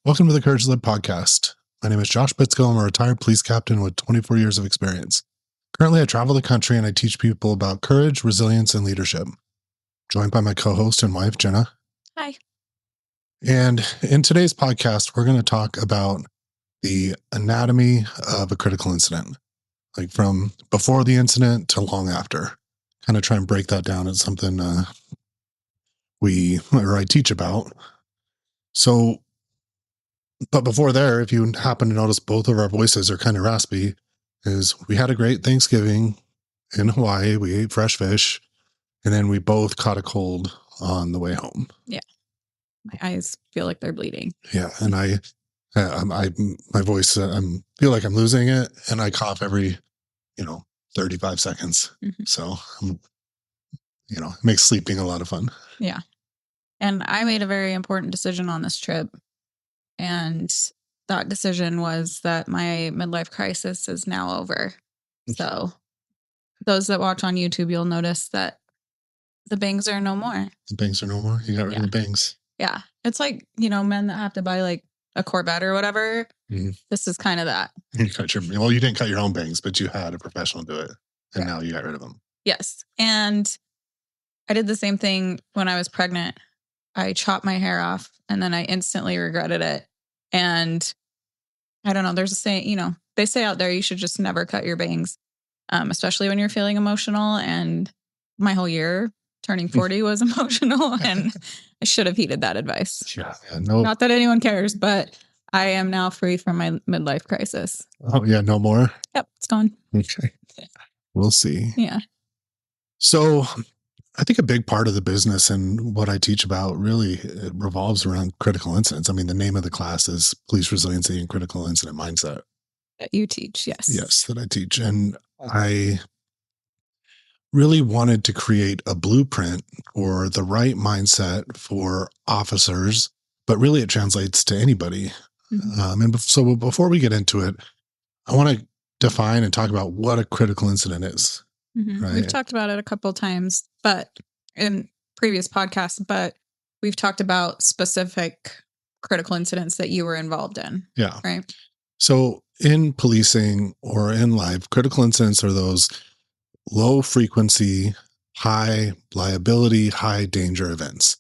Welcome to the Courage to Live podcast. My name is Josh Bitsko. I'm a retired police captain with 24 years of experience. Currently, I travel the country and I teach people about courage, resilience, and leadership. Joined by my co-host and wife, Jenna. Hi. And in today's podcast, we're going to talk about the anatomy of a critical incident, like from before the incident to long after. Kind of try and break that down as something I teach about. So, but before there, if you happen to notice both of our voices are kind of raspy, is we had a great Thanksgiving in Hawaii. We ate fresh fish, and then we both caught a cold on the way home. Yeah. My eyes feel like they're bleeding. Yeah. And my voice, feel like I'm losing it, and I cough every, 35 seconds. Mm-hmm. So, it makes sleeping a lot of fun. Yeah. And I made a very important decision on this trip. And that decision was that my midlife crisis is now over. So those that watch on YouTube, you'll notice that the bangs are no more. The bangs are no more? You got rid of the bangs? Yeah. It's like, men that have to buy like a Corvette or whatever. Mm-hmm. This is kind of that. You didn't cut your own bangs, but you had a professional do it. And now you got rid of them. Yes. And I did the same thing when I was pregnant. I chopped my hair off and then I instantly regretted it. And I don't know, there's a saying, they say out there, you should just never cut your bangs, especially when you're feeling emotional. And my whole year turning 40 was emotional, and I should have heeded that advice. Yeah, no. Not that anyone cares, but I am now free from my midlife crisis. Oh, yeah, no more? Yep, it's gone. Okay. We'll see. Yeah. So I think a big part of the business and what I teach about really it revolves around critical incidents. I mean, the name of the class is Police Resiliency and Critical Incident Mindset. That you teach, yes. Yes, that I teach. And I really wanted to create a blueprint or the right mindset for officers, but really it translates to anybody. Mm-hmm. So before we get into it, I want to define and talk about what a critical incident is. Mm-hmm. Right? We've talked about it a couple of times, but in previous podcasts, but we've talked about specific critical incidents that you were involved in. Yeah. Right. So in policing or in life, critical incidents are those low frequency, high liability, high danger events.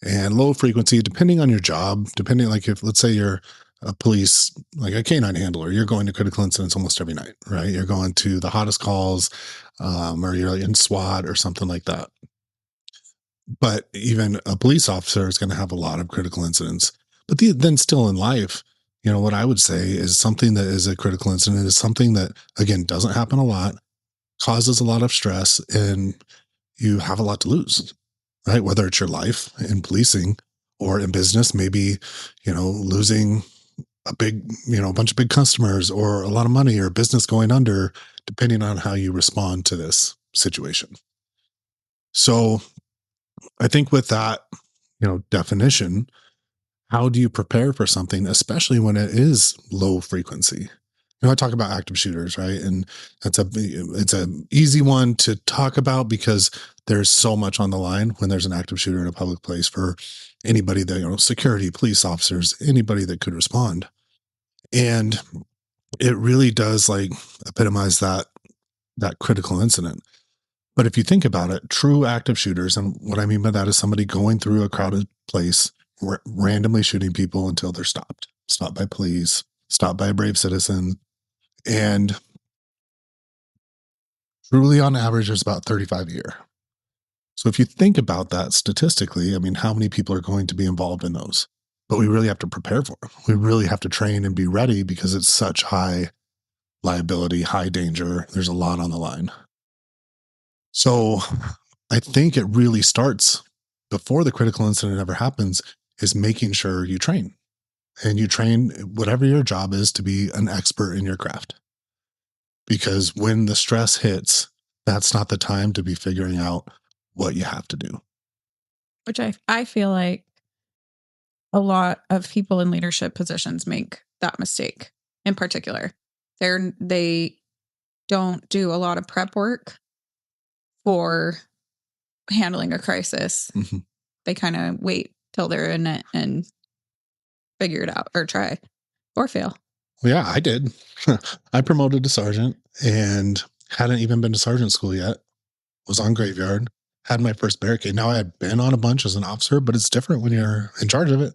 And low frequency, depending on your job, if, let's say you're a police, like a canine handler, you're going to critical incidents almost every night, right? You're going to the hottest calls, or you're in SWAT or something like that. But even a police officer is going to have a lot of critical incidents. But then still in life, what I would say is something that is a critical incident is something that, again, doesn't happen a lot, causes a lot of stress, and you have a lot to lose, right? Whether it's your life in policing or in business, maybe, losing a bunch of big customers or a lot of money or business going under, depending on how you respond to this situation. So I think with that, definition, how do you prepare for something, especially when it is low frequency? I talk about active shooters, right? And it's a easy one to talk about because there's so much on the line when there's an active shooter in a public place for anybody that, security, police officers, anybody that could respond. And it really does epitomize that critical incident. But if you think about it, true active shooters, and what I mean by that is somebody going through a crowded place, randomly shooting people until they're stopped by police, stopped by a brave citizen. And truly on average, there's about 35 a year. So if you think about that statistically, I mean, how many people are going to be involved in those? But we really have to prepare for it. We really have to train and be ready because it's such high liability, high danger. There's a lot on the line. So I think it really starts before the critical incident ever happens is making sure you train. And you train whatever your job is to be an expert in your craft. Because when the stress hits, that's not the time to be figuring out what you have to do. Which I feel like a lot of people in leadership positions make that mistake in particular. They don't do a lot of prep work for handling a crisis. Mm-hmm. They kind of wait till they're in it and figure it out or try or fail. Well, yeah, I did. I promoted to sergeant and hadn't even been to sergeant school yet. Was on graveyard, had my first barricade. Now I had been on a bunch as an officer, but it's different when you're in charge of it.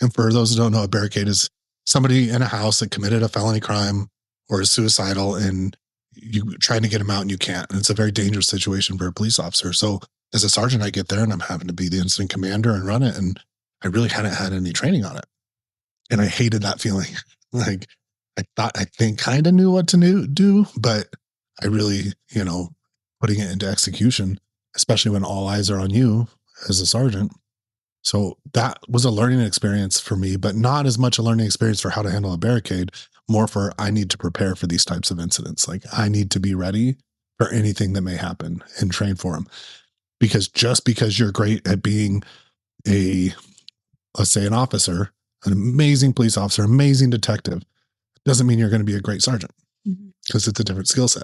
And for those who don't know, a barricade is somebody in a house that committed a felony crime or is suicidal, and you trying to get them out and you can't. And it's a very dangerous situation for a police officer. So as a sergeant, I get there and I'm having to be the incident commander and run it. And I really hadn't had any training on it. And I hated that feeling. Like I think kind of knew what to do, but I really, putting it into execution, especially when all eyes are on you as a sergeant. So that was a learning experience for me, but not as much a learning experience for how to handle a barricade, more for I need to prepare for these types of incidents. Like I need to be ready for anything that may happen and train for them. Because just because you're great at being let's say an officer, an amazing police officer, amazing detective, doesn't mean you're going to be a great sergeant because it's a different skill set.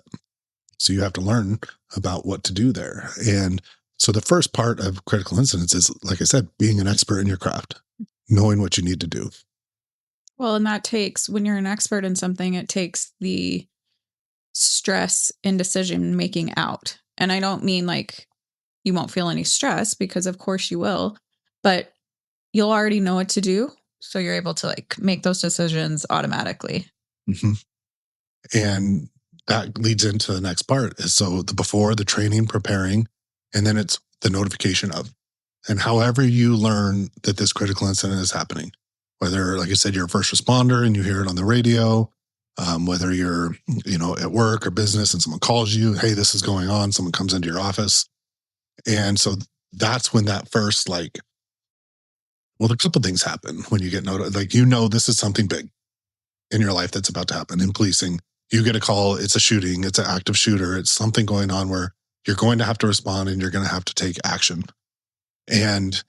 So you have to learn about what to do there. And so the first part of critical incidents is, like I said, being an expert in your craft, knowing what you need to do. Well, and that takes, when you're an expert in something, it takes the stress in decision making out. And I don't mean like you won't feel any stress, because of course you will, but you'll already know what to do. So you're able to like make those decisions automatically. Mm-hmm. And that leads into the next part. So the before, the training, preparing, and then it's the notification of. And however you learn that this critical incident is happening, whether, like I said, you're a first responder and you hear it on the radio, whether you're, at work or business and someone calls you, hey, this is going on, someone comes into your office. And so that's when that first, a couple things happen when you get notified. Like, this is something big in your life that's about to happen. In policing, you get a call, it's a shooting, it's an active shooter, it's something going on where you're going to have to respond and you're going to have to take action. And,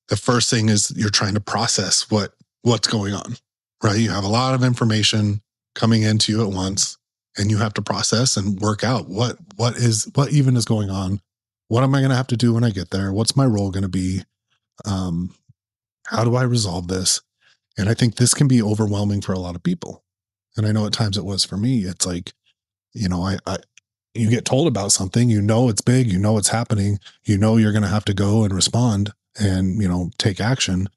the first thing is you're trying to process what's going on, right? You have a lot of information coming into you at once and you have to process and work out what even is going on. What am I going to have to do when I get there? What's my role going to be? How do I resolve this? And I think this can be overwhelming for a lot of people. And I know at times it was for me. It's like, you get told about something, it's big, it's happening, you're going to have to go and respond and, take action.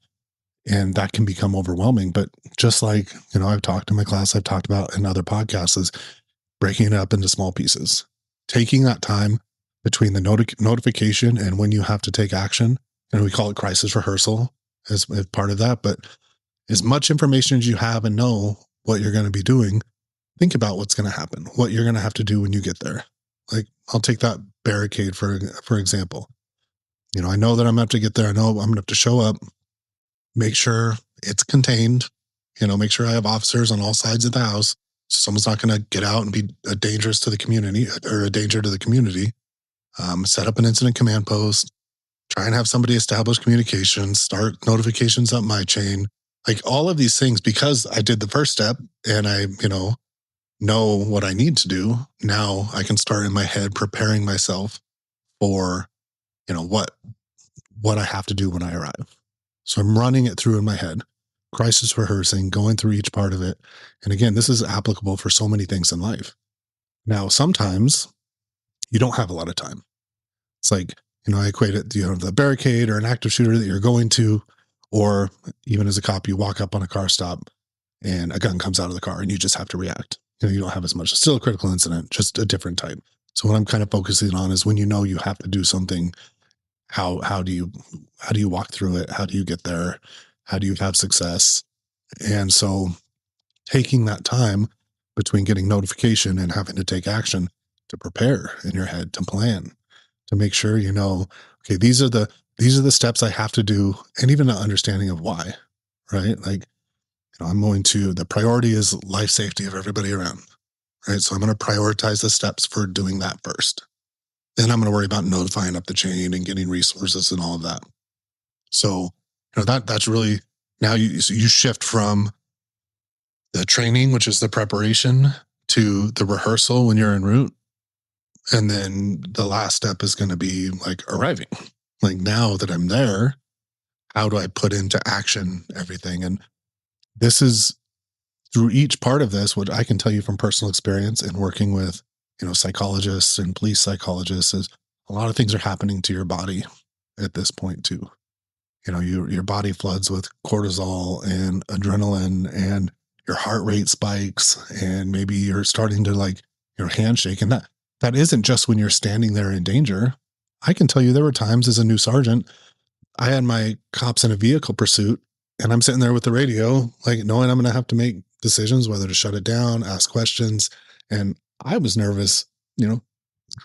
And that can become overwhelming. But just like, I've talked in my class, I've talked about in other podcasts, is breaking it up into small pieces, taking that time between the notification and when you have to take action. And we call it crisis rehearsal as part of that. But as much information as you have and know what you're going to be doing, think about what's going to happen, what you're going to have to do when you get there. Like, I'll take that barricade for example. I know that I'm going to have to get there. I know I'm going to have to show up, make sure it's contained, make sure I have officers on all sides of the house. So someone's not going to get out and be dangerous to the community or a danger to the community. Set up an incident command post, try and have somebody establish communications, start notifications up my chain, like all of these things, because I did the first step and I, know what I need to do. Now I can start in my head preparing myself for, what I have to do when I arrive. So I'm running it through in my head, crisis rehearsing, going through each part of it. And again, this is applicable for so many things in life. Now, sometimes you don't have a lot of time. It's like, I equate it to, the barricade or an active shooter that you're going to, or even as a cop, you walk up on a car stop and a gun comes out of the car and you just have to react. You don't have as much. It's still a critical incident, just a different type. So what I'm kind of focusing on is when you have to do something, how do you walk through it? How do you get there? How do you have success? And so taking that time between getting notification and having to take action to prepare in your head, to plan, to make sure okay, these are the steps I have to do, and even an understanding of why, right? Like, the priority is life safety of everybody around, right? So I'm going to prioritize the steps for doing that first. Then I'm going to worry about notifying up the chain and getting resources and all of that. So, that's really, now you shift from the training, which is the preparation, to the rehearsal when you're en route. And then the last step is going to be like arriving. Like, now that I'm there, how do I put into action everything? And this is through each part of this, what I can tell you from personal experience and working with, psychologists and police psychologists is a lot of things are happening to your body at this point too. Your body floods with cortisol and adrenaline, and your heart rate spikes, and maybe you're starting to like your handshake. And that isn't just when you're standing there in danger. I can tell you there were times as a new sergeant, I had my cops in a vehicle pursuit, and I'm sitting there with the radio, like knowing I'm going to have to make decisions whether to shut it down, ask questions. And I was nervous,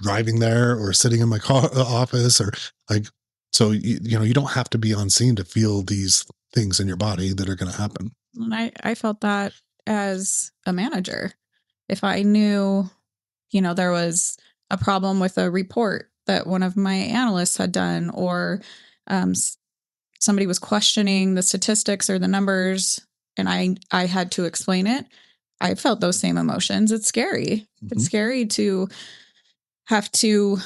driving there or sitting in my car office or like, so, you don't have to be on scene to feel these things in your body that are going to happen. And I felt that as a manager. If I knew, there was a problem with a report that one of my analysts had done, or somebody was questioning the statistics or the numbers, and I had to explain it, I felt those same emotions. It's scary. Mm-hmm. It's scary to have to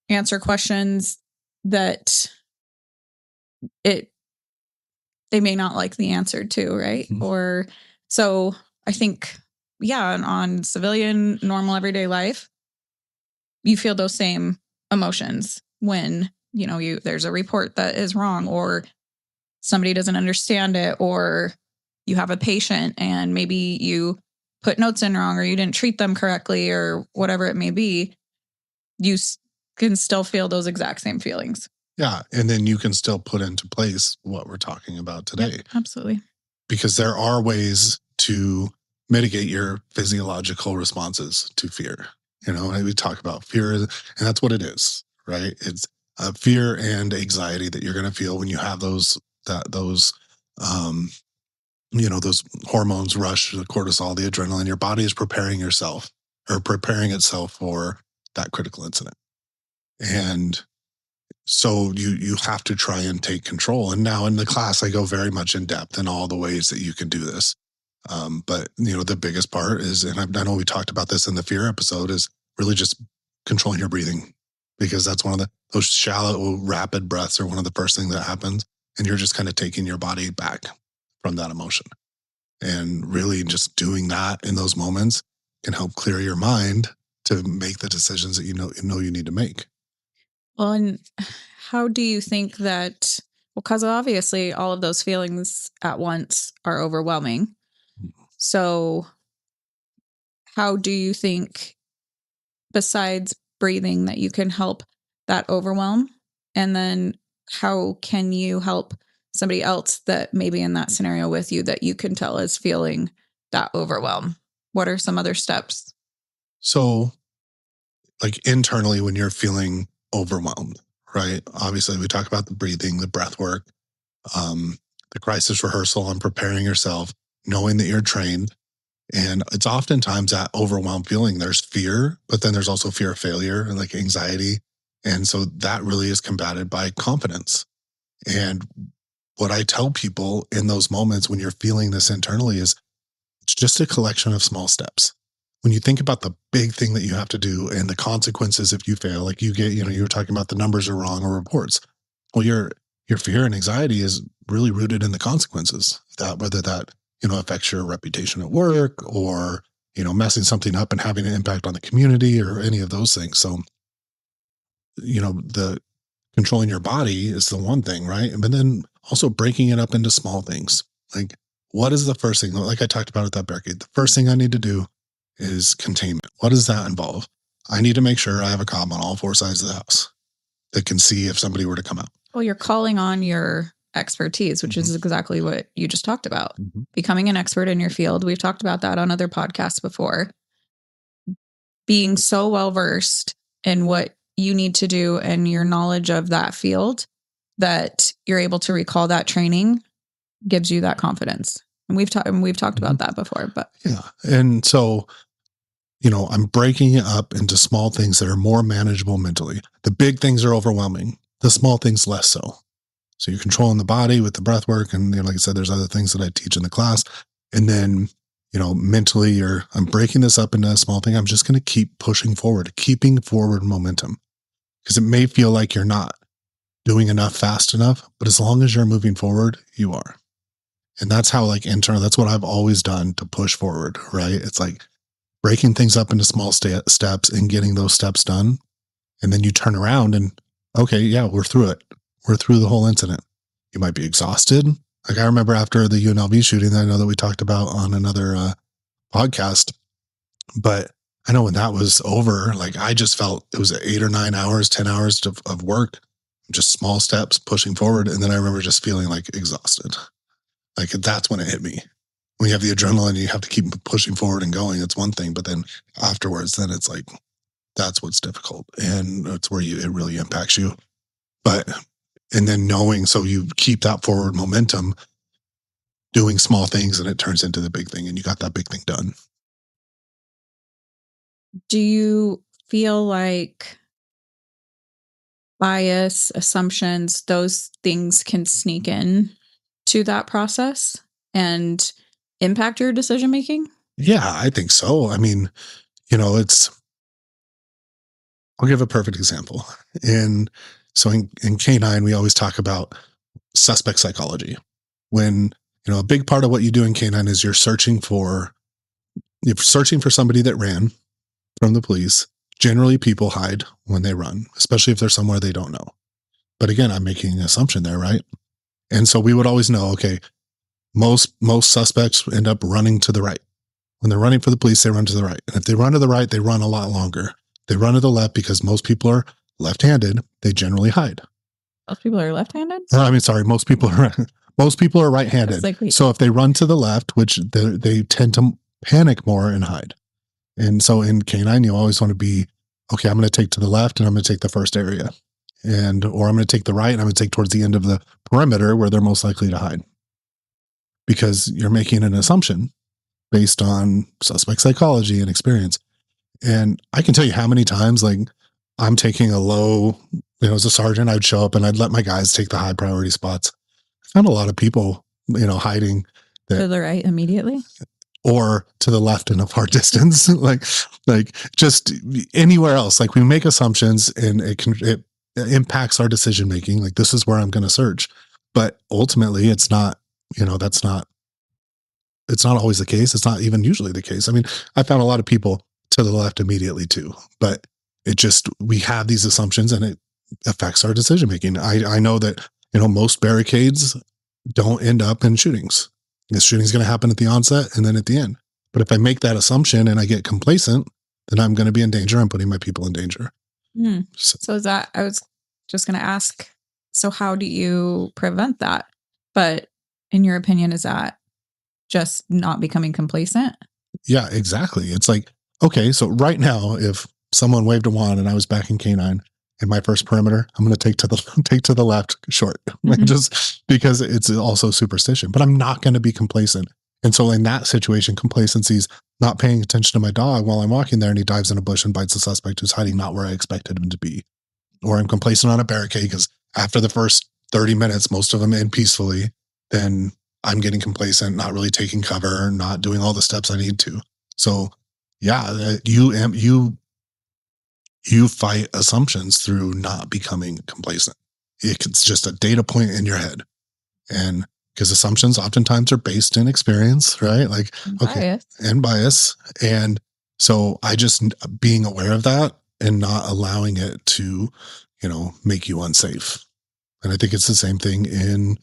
answer questions that they may not like the answer to, right? Mm-hmm. Or so I think, on civilian, normal, everyday life, you feel those same emotions when, there's a report that is wrong, or somebody doesn't understand it, or you have a patient and maybe you put notes in wrong, or you didn't treat them correctly, or whatever it may be. You can still feel those exact same feelings. Yeah. And then you can still put into place what we're talking about today. Yep, absolutely. Because there are ways to mitigate your physiological responses to fear. We talk about fear, and that's what it is, right? It's fear and anxiety that you're going to feel when you have those hormones rush, the cortisol, the adrenaline. Your body is preparing itself for that critical incident. And so you have to try and take control. And now in the class, I go very much in depth in all the ways that you can do this. But the biggest part is, and I know we talked about this in the fear episode, is really just controlling your breathing, because that's one of those shallow, rapid breaths are one of the first things that happens. And you're just kind of taking your body back from that emotion. And really just doing that in those moments can help clear your mind to make the decisions that you know you need to make. Well, and how do you think that, because obviously all of those feelings at once are overwhelming. So how do you think, besides breathing, that you can help that overwhelm? And then how can you help somebody else that may be in that scenario with you that you can tell is feeling that overwhelm? What are some other steps? So, like internally, when you're feeling overwhelmed, right? Obviously, we talk about the breathing, the breath work, the crisis rehearsal, and preparing yourself, knowing that you're trained. And it's oftentimes that overwhelmed feeling. There's fear, but then there's also fear of failure and like anxiety. And so that really is combated by confidence. And what I tell people in those moments when you're feeling this internally is it's just a collection of small steps. When you think about the big thing that you have to do and the consequences if you fail, like you get, you were talking about the numbers are wrong or reports. Well, your fear and anxiety is really rooted in the consequences, that whether that, affects your reputation at work, or, messing something up and having an impact on the community, or any of those things. So, the controlling your body is the one thing, right? But then also breaking it up into small things. Like, what is the first thing? Like I talked about at that barricade, the first thing I need to do is containment. What does that involve? I need to make sure I have a cop on all four sides of the house that can see if somebody were to come out. Well, you're calling on your expertise, which is exactly what you just talked about. Becoming an expert in your field. We've talked about that on other podcasts before. Being so well-versed in what you need to do and your knowledge of that field that you're able to recall that training gives you that confidence. And we've talked about that before, but yeah. And so, I'm breaking it up into small things that are more manageable mentally. The big things are overwhelming. The small things less so. So you're controlling the body with the breath work. And like I said, there's other things that I teach in the class. And then, mentally I'm breaking this up into a small thing. I'm just going to keep pushing forward, keeping forward momentum, because it may feel like you're not, doing enough fast enough, but as long as you're moving forward, you are. And that's how, like, internal, that's what I've always done to push forward, right? It's like breaking things up into small steps and getting those steps done. And then you turn around and, okay, yeah, we're through it. We're through the whole incident. You might be exhausted. Like, I remember after the UNLV shooting that I know that we talked about on another podcast, but I know when that was over, like, I just felt it was 8 or 9 hours, 10 hours of work, just small steps pushing forward. And then I remember just feeling like exhausted. Like, that's when it hit me. When you have the adrenaline, you have to keep pushing forward and going. It's one thing, but then afterwards, then it's like, that's what's difficult. And that's where it really impacts you. But, and then knowing, so you keep that forward momentum, doing small things, and it turns into the big thing, and you got that big thing done. Do you feel like bias, assumptions, those things can sneak in to that process and impact your decision making? Yeah, I think so. I mean, I'll give a perfect example. In K9, we always talk about suspect psychology. When, a big part of what you do in K9 is you're searching for somebody that ran from the police. Generally, people hide when they run, especially if they're somewhere they don't know. But again, I'm making an assumption there, right? And so we would always know, okay, most suspects end up running to the right. When they're running for the police, they run to the right. And if they run to the right, they run a lot longer. They run to the left because most people are left-handed. They generally hide. Most people are left-handed? Most people are right-handed. Like, so if they run to the left, which they tend to panic more and hide. And so in K9, you always want to be, okay, I'm going to take to the left and I'm going to take the first area. Or I'm going to take the right and I'm going to take towards the end of the perimeter where they're most likely to hide. Because you're making an assumption based on suspect psychology and experience. And I can tell you how many times, like, I'm taking a low, as a sergeant, I'd show up and I'd let my guys take the high priority spots. I found a lot of people, hiding to the right immediately, or to the left in a far distance, like just anywhere else. Like, we make assumptions and it impacts our decision making. Like, this is where I'm going to search, but ultimately it's not, it's not always the case. It's not even usually the case. I mean, I found a lot of people to the left immediately too, but we have these assumptions and it affects our decision making. I know that, most barricades don't end up in shootings. The shooting is going to happen at the onset and then at the end. But if I make that assumption and I get complacent, then I'm going to be in danger. I'm putting my people in danger. So is that, I was just going to ask, so how do you prevent that? But in your opinion, is that just not becoming complacent? Yeah, exactly. It's like, okay, so right now, if someone waved a wand and I was back in K9 in my first perimeter, I'm going to take to the left short, just because it's also superstition. But I'm not going to be complacent. And so in that situation, complacency is not paying attention to my dog while I'm walking there and he dives in a bush and bites the suspect who's hiding not where I expected him to be. Or I'm complacent on a barricade because after the first 30 minutes, most of them end peacefully, then I'm getting complacent, not really taking cover, not doing all the steps I need to. So yeah, you fight assumptions through not becoming complacent. It's just a data point in your head. And because assumptions oftentimes are based in experience, right? Like, and bias. And so I just being aware of that and not allowing it to, make you unsafe. And I think it's the same thing in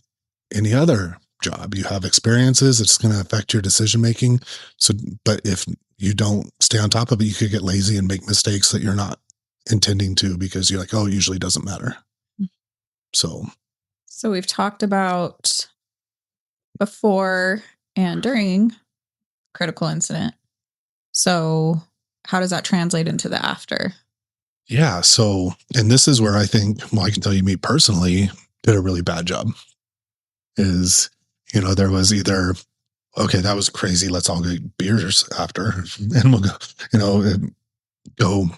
any other job. You have experiences, it's going to affect your decision making. So, but if you don't stay on top of it, you could get lazy and make mistakes that you're not intending to because you're like, oh, it usually doesn't matter. So we've talked about before and during critical incident. So how does that translate into the after? Yeah. So, and this is where I think, I can tell you, me personally did a really bad job. Is, there was either, okay, that was crazy, let's all get beers after and we'll go, go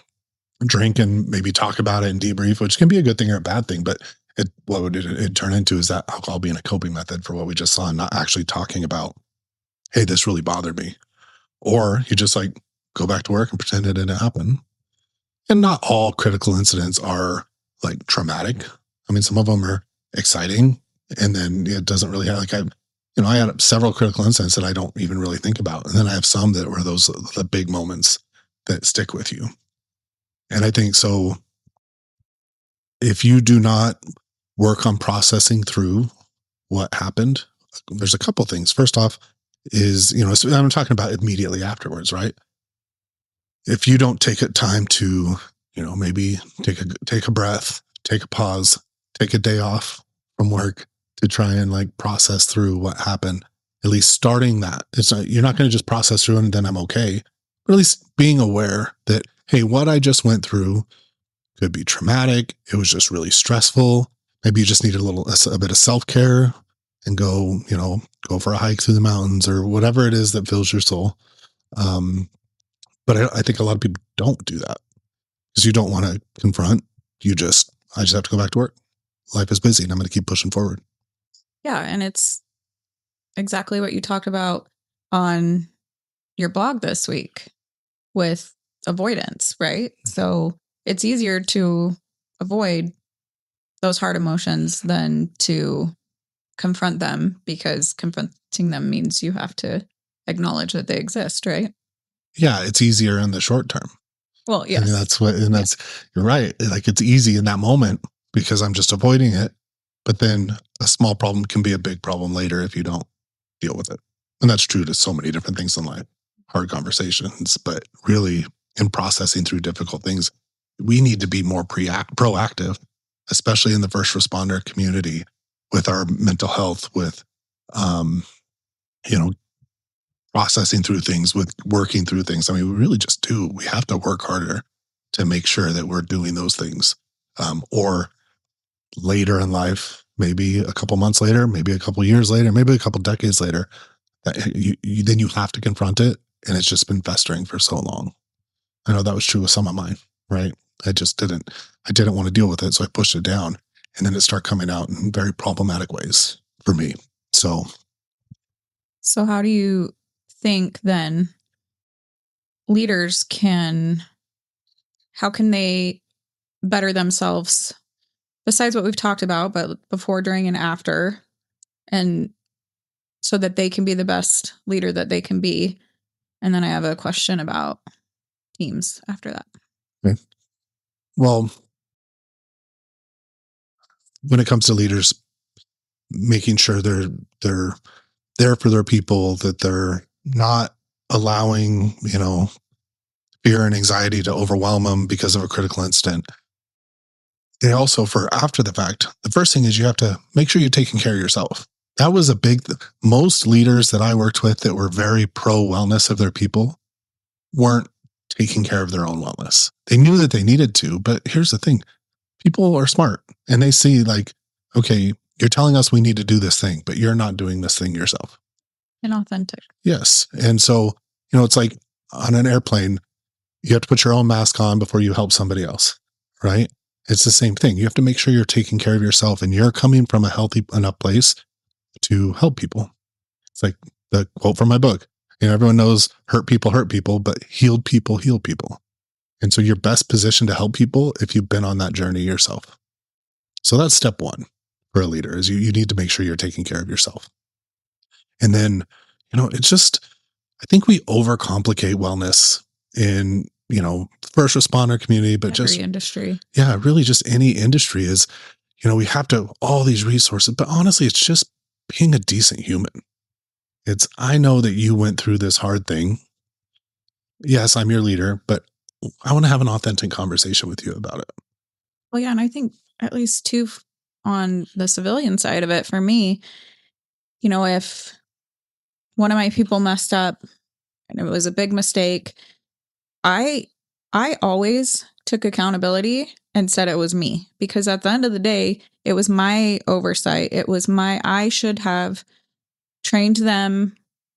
drink and maybe talk about it and debrief, which can be a good thing or a bad thing. But what would it turn into is that alcohol being a coping method for what we just saw and not actually talking about, hey, this really bothered me. Or you just like go back to work and pretend it didn't happen. And not all critical incidents are like traumatic. I mean, some of them are exciting, and then it doesn't really have, like, I had several critical incidents that I don't even really think about. And then I have some that were the big moments that stick with you. And I think so, if you do not work on processing through what happened, there's a couple things. First off, is, I'm talking about immediately afterwards, right? If you don't take time to, maybe take a breath, take a pause, take a day off from work to try and like process through what happened, at least starting that. You're not going to just process through and then I'm okay. But at least being aware that, hey, what I just went through could be traumatic. It was just really stressful. Maybe you just need a bit of self-care and go for a hike through the mountains or whatever it is that fills your soul. But I think a lot of people don't do that because you don't want to confront. I just have to go back to work. Life is busy and I'm going to keep pushing forward. Yeah. And it's exactly what you talked about on your blog this week with avoidance, right? So it's easier to avoid those hard emotions than to confront them, because confronting them means you have to acknowledge that they exist, right? Yeah, it's easier in the short term. Well, yes. You're right. Like, it's easy in that moment because I'm just avoiding it. But then a small problem can be a big problem later if you don't deal with it. And that's true to so many different things in life, hard conversations, but really in processing through difficult things, we need to be more proactive, especially in the first responder community with our mental health, with, processing through things, with working through things. I mean, we really just do. We have to work harder to make sure that we're doing those things. Or later in life, maybe a couple months later, maybe a couple years later, maybe a couple decades later, that then you have to confront it. And it's just been festering for so long. I know that was true with some of mine, right? I didn't want to deal with it. So I pushed it down, and then it started coming out in very problematic ways for me. So how do you think then leaders how can they better themselves besides what we've talked about, but before, during, and after, and so that they can be the best leader that they can be? And then I have a question about teams after that. okay. Well, when it comes to leaders, making sure they're there for their people, that they're not allowing, fear and anxiety to overwhelm them because of a critical incident. They also, for after the fact, the first thing is you have to make sure you're taking care of yourself. That was most leaders that I worked with that were very pro wellness of their people weren't taking care of their own wellness. They knew that they needed to, but here's the thing. People are smart and they see, like, okay, you're telling us we need to do this thing, but you're not doing this thing yourself. Inauthentic. Yes. And so, it's like on an airplane, you have to put your own mask on before you help somebody else, right? It's the same thing. You have to make sure you're taking care of yourself and you're coming from a healthy enough place to help people. It's like the quote from my book. Everyone knows hurt people, but healed people heal people. And so you're best positioned to help people if you've been on that journey yourself. So that's step one for a leader, is you need to make sure you're taking care of yourself. And then, it's just, I think we overcomplicate wellness in, first responder community, but every industry. Yeah, really just any industry is, we have to all these resources, but honestly, it's just being a decent human. I know that you went through this hard thing. Yes, I'm your leader, but I want to have an authentic conversation with you about it. Well, yeah. And I think at least too, on the civilian side of it, for me, if one of my people messed up and it was a big mistake, I always took accountability and said it was me, because at the end of the day, it was my oversight. I should have trained them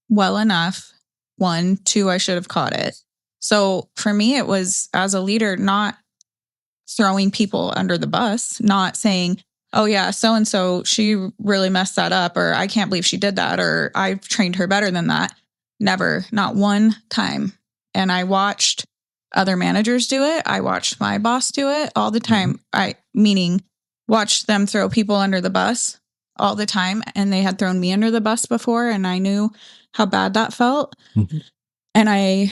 well enough. 1, 2, I should have caught it. So for me, it was, as a leader, not throwing people under the bus, not saying, oh yeah, so-and-so, she really messed that up, or I can't believe she did that, or I've trained her better than that. Never, not one time. And I watched other managers do it. I watched my boss do it all the time. Meaning watched them throw people under the bus all the time, and they had thrown me under the bus before, and I knew how bad that felt. Mhm. And I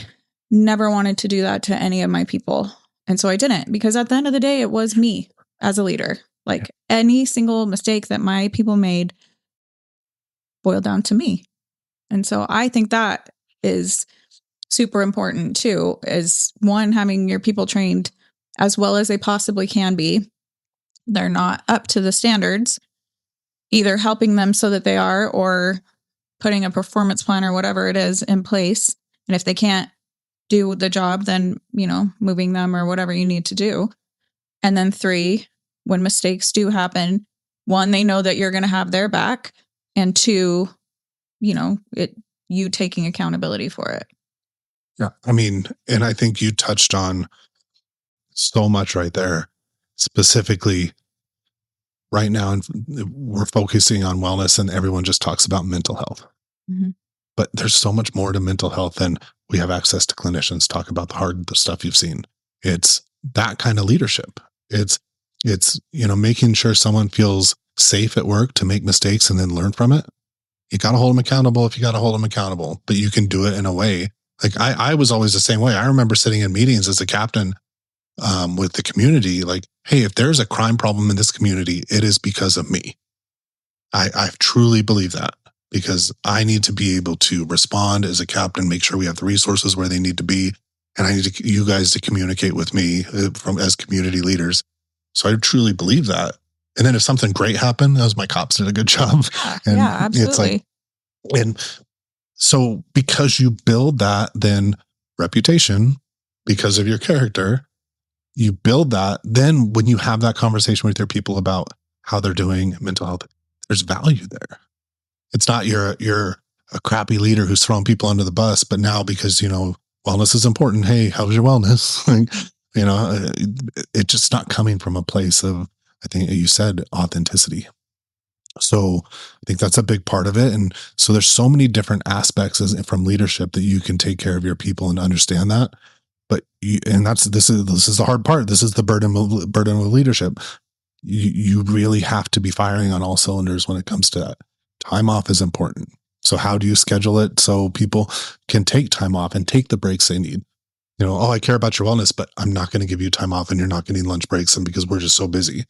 never wanted to do that to any of my people. And so I didn't, because at the end of the day, it was me as a leader. Like any single mistake that my people made boiled down to me. And so I think that is super important too, is one, having your people trained as well as they possibly can be. They're not up to the standards, either helping them so that they are, or putting a performance plan or whatever it is in place. And if they can't do the job, then, moving them or whatever you need to do. And then 3, when mistakes do happen, 1, they know that you're going to have their back. And 2, you taking accountability for it. Yeah. I mean, and I think you touched on so much right there. Specifically, right now, we're focusing on wellness and everyone just talks about mental health. Mhm. But there's so much more to mental health than we have access to clinicians talk about the stuff you've seen. It's that kind of leadership. It's making sure someone feels safe at work to make mistakes and then learn from it. You got to hold them accountable if you got to hold them accountable, but you can do it in a way. Like I was always the same way. I remember sitting in meetings as a captain with the community, like, hey, if there's a crime problem in this community, it is because of me. I truly believe that, because I need to be able to respond as a captain, make sure we have the resources where they need to be. And I need you guys to communicate with me as community leaders. So I truly believe that. And then if something great happened, that was my cops did a good job. And yeah, absolutely. it's like, and so because you build that then reputation because of your character, you build that. Then when you have that conversation with your people about how they're doing mental health, there's value there. It's not you're a crappy leader who's throwing people under the bus, but now because, wellness is important. Hey, how's your wellness? It's just not coming from a place of, I think you said, authenticity. So I think that's a big part of it. And so there's so many different aspects from leadership that you can take care of your people and understand that. But this is the hard part. This is the burden of leadership. You really have to be firing on all cylinders when it comes to that. Time off is important. So how do you schedule it so people can take time off and take the breaks they need? I care about your wellness, but I'm not going to give you time off and you're not getting lunch breaks, and because we're just so busy.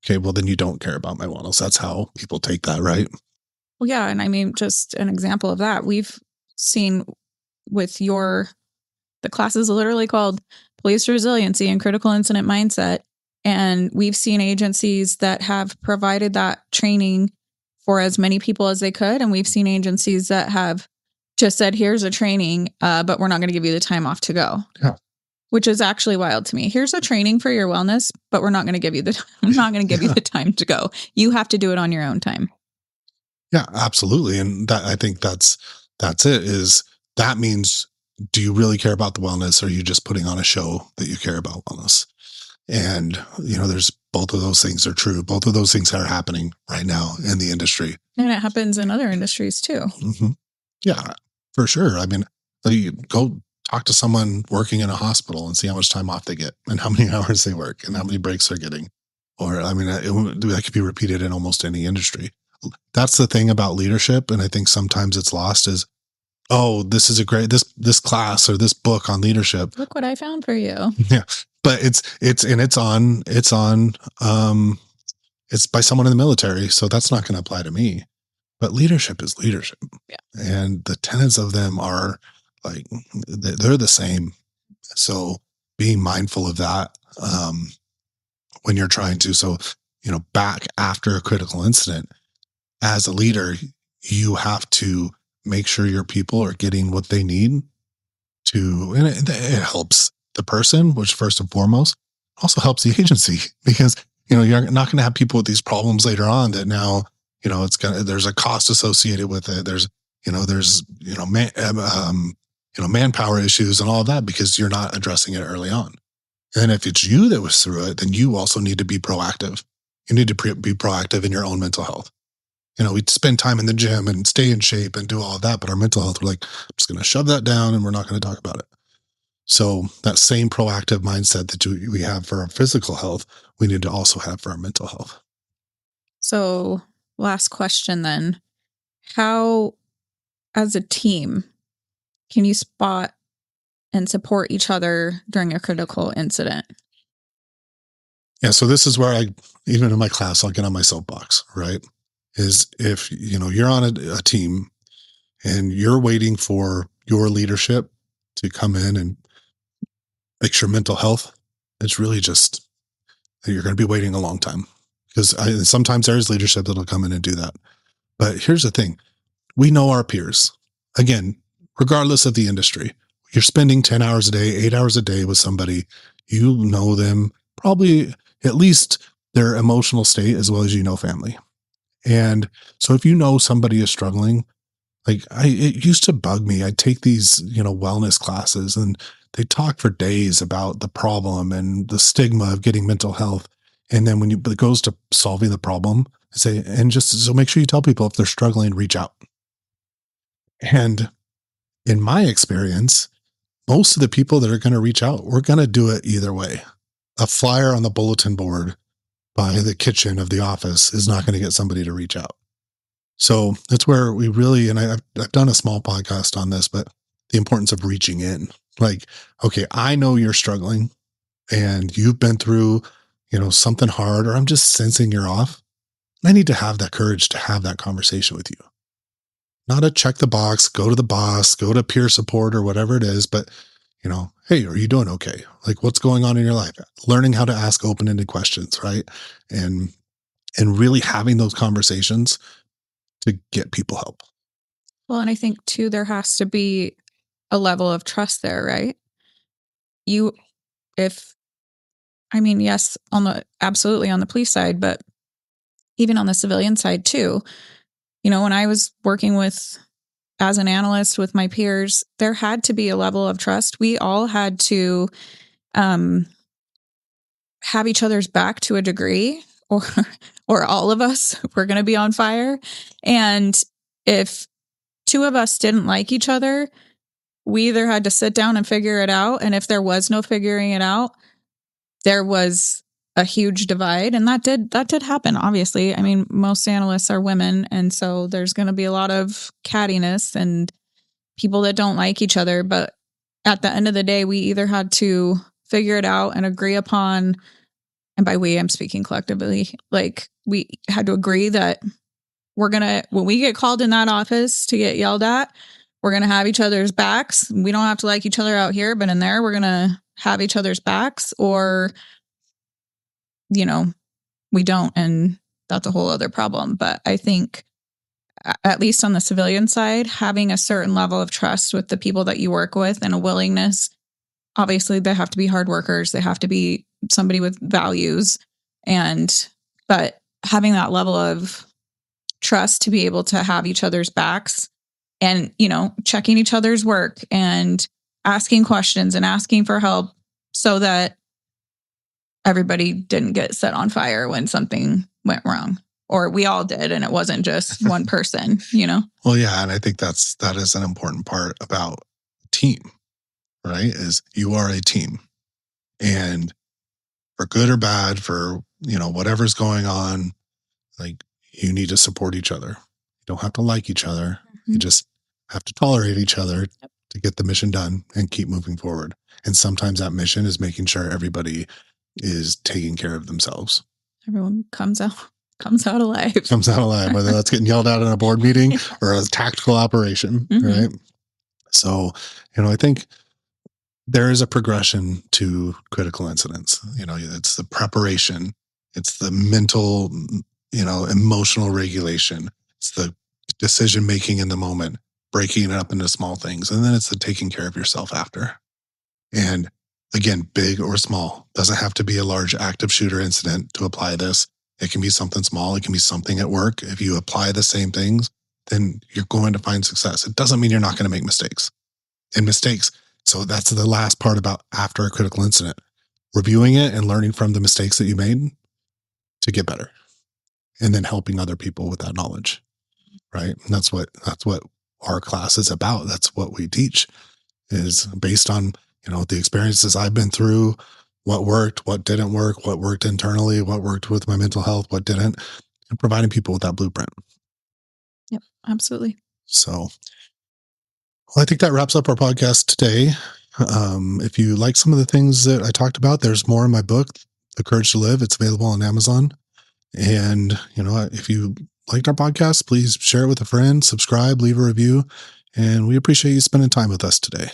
Okay, well then you don't care about my wellness. That's how people take that, right? Well, yeah. And I mean, just an example of that, we've seen with the class is literally called Police Resiliency and Critical Incident Mindset. And we've seen agencies that have provided that training for as many people as they could. And we've seen agencies that have just said, here's a training, but we're not going to give you the time off to go. Yeah. Which is actually wild to me. Here's a training for your wellness, but we're not going to give you I'm not going to give you the time to go. You have to do it on your own time. Yeah, absolutely. And I think that's it. Is that means, do you really care about the wellness, or are you just putting on a show that you care about wellness? And, there's both of those things are true. Both of those things are happening right now in the industry. And it happens in other industries too. Mm-hmm. Yeah, for sure. I mean, you go talk to someone working in a hospital and see how much time off they get and how many hours they work and how many breaks they're getting. Or, I mean, that could be repeated in almost any industry. That's the thing about leadership. And I think sometimes it's lost is, oh, this is a great, this class or this book on leadership. Look what I found for you. Yeah. But it's by someone in the military. So that's not going to apply to me, but leadership is leadership. Yeah. And the tenets of them are like, they're the same. So being mindful of that, when you're trying to, back after a critical incident, as a leader, you have to make sure your people are getting what they need and it helps the person, which first and foremost also helps the agency, because, you're not going to have people with these problems later on that now, there's a cost associated with it. There's manpower issues and all of that because you're not addressing it early on. And if it's you that was through it, then you also need to be proactive. You need to be proactive in your own mental health. We spend time in the gym and stay in shape and do all of that, but our mental health, we're like, I'm just going to shove that down and we're not going to talk about it. So that same proactive mindset that we have for our physical health, we need to also have for our mental health. So, last question then. How, as a team, can you spot and support each other during a critical incident? Yeah. So this is where even in my class, I'll get on my soapbox, right? Is if, you're on a team and you're waiting for your leadership to come in and fix your mental health, it's really just, you're going to be waiting a long time because sometimes there's leadership that'll come in and do that. But here's the thing. We know our peers. Again, regardless of the industry, you're spending 10 hours a day, 8 hours a day with somebody, you know them, probably at least their emotional state as well as family. And so if you know somebody is struggling, like it used to bug me. I'd take these, wellness classes and they talk for days about the problem and the stigma of getting mental health. And then when it goes to solving the problem, I say, and just so make sure you tell people if they're struggling, reach out. And in my experience, most of the people that are going to reach out, we're going to do it either way. A flyer on the bulletin board by the kitchen of the office is not going to get somebody to reach out. So that's where we really, and I've done a small podcast on this, but the importance of reaching in. Like, okay, I know you're struggling and you've been through, something hard, or I'm just sensing you're off. I need to have that courage to have that conversation with you. Not a check the box, go to the boss, go to peer support or whatever it is, but hey, are you doing okay? Like, what's going on in your life? Learning how to ask open-ended questions, right? And really having those conversations to get people help. Well, and I think too, there has to be a level of trust there, right? Yes, absolutely on the police side, but even on the civilian side too. When I was working as an analyst with my peers, there had to be a level of trust. We all had to have each other's back to a degree, or all of us were going to be on fire. And if two of us didn't like each other, we either had to sit down and figure it out. And if there was no figuring it out, there was a huge divide. And that did happen, obviously. I mean, most analysts are women. And so there's going to be a lot of cattiness and people that don't like each other. But at the end of the day, we either had to figure it out and agree upon, and by we, I'm speaking collectively, like we had to agree that when we get called in that office to get yelled at, we're going to have each other's backs. We don't have to like each other out here, but in there, we're going to have each other's backs, or, we don't. And that's a whole other problem. But I think, at least on the civilian side, having a certain level of trust with the people that you work with and a willingness, obviously they have to be hard workers. They have to be somebody with values, but having that level of trust to be able to have each other's backs and, checking each other's work and asking questions and asking for help so that everybody didn't get set on fire when something went wrong, or we all did. And it wasn't just one person, Well, yeah. And I think that is an important part about team, right? Is you are a team, and for good or bad, for, whatever's going on, like, you need to support each other. You don't have to like each other. Mm-hmm. You just have to tolerate each other to get the mission done and keep moving forward. And sometimes that mission is making sure everybody is taking care of themselves. Everyone comes out alive. Whether that's getting yelled at in a board meeting or a tactical operation, right? So, I think there is a progression to critical incidents. It's the preparation, it's the mental, emotional regulation, it's the decision making in the moment, breaking it up into small things, and then it's the taking care of yourself after. And again, big or small, doesn't have to be a large active shooter incident to apply this. It can be something small. It can be something at work. If you apply the same things, then you're going to find success. It doesn't mean you're not going to make mistakes. So that's the last part about after a critical incident, reviewing it and learning from the mistakes that you made to get better, and then helping other people with that knowledge. Right. And that's what our class is about. That's what we teach, is based on, the experiences I've been through, what worked, what didn't work, what worked internally, what worked with my mental health, what didn't, and providing people with that blueprint. Yep, absolutely. So, well, I think that wraps up our podcast today. If you like some of the things that I talked about, there's more in my book, The Courage to Live. It's available on Amazon. And, if you liked our podcast, please share it with a friend, subscribe, leave a review. And we appreciate you spending time with us today.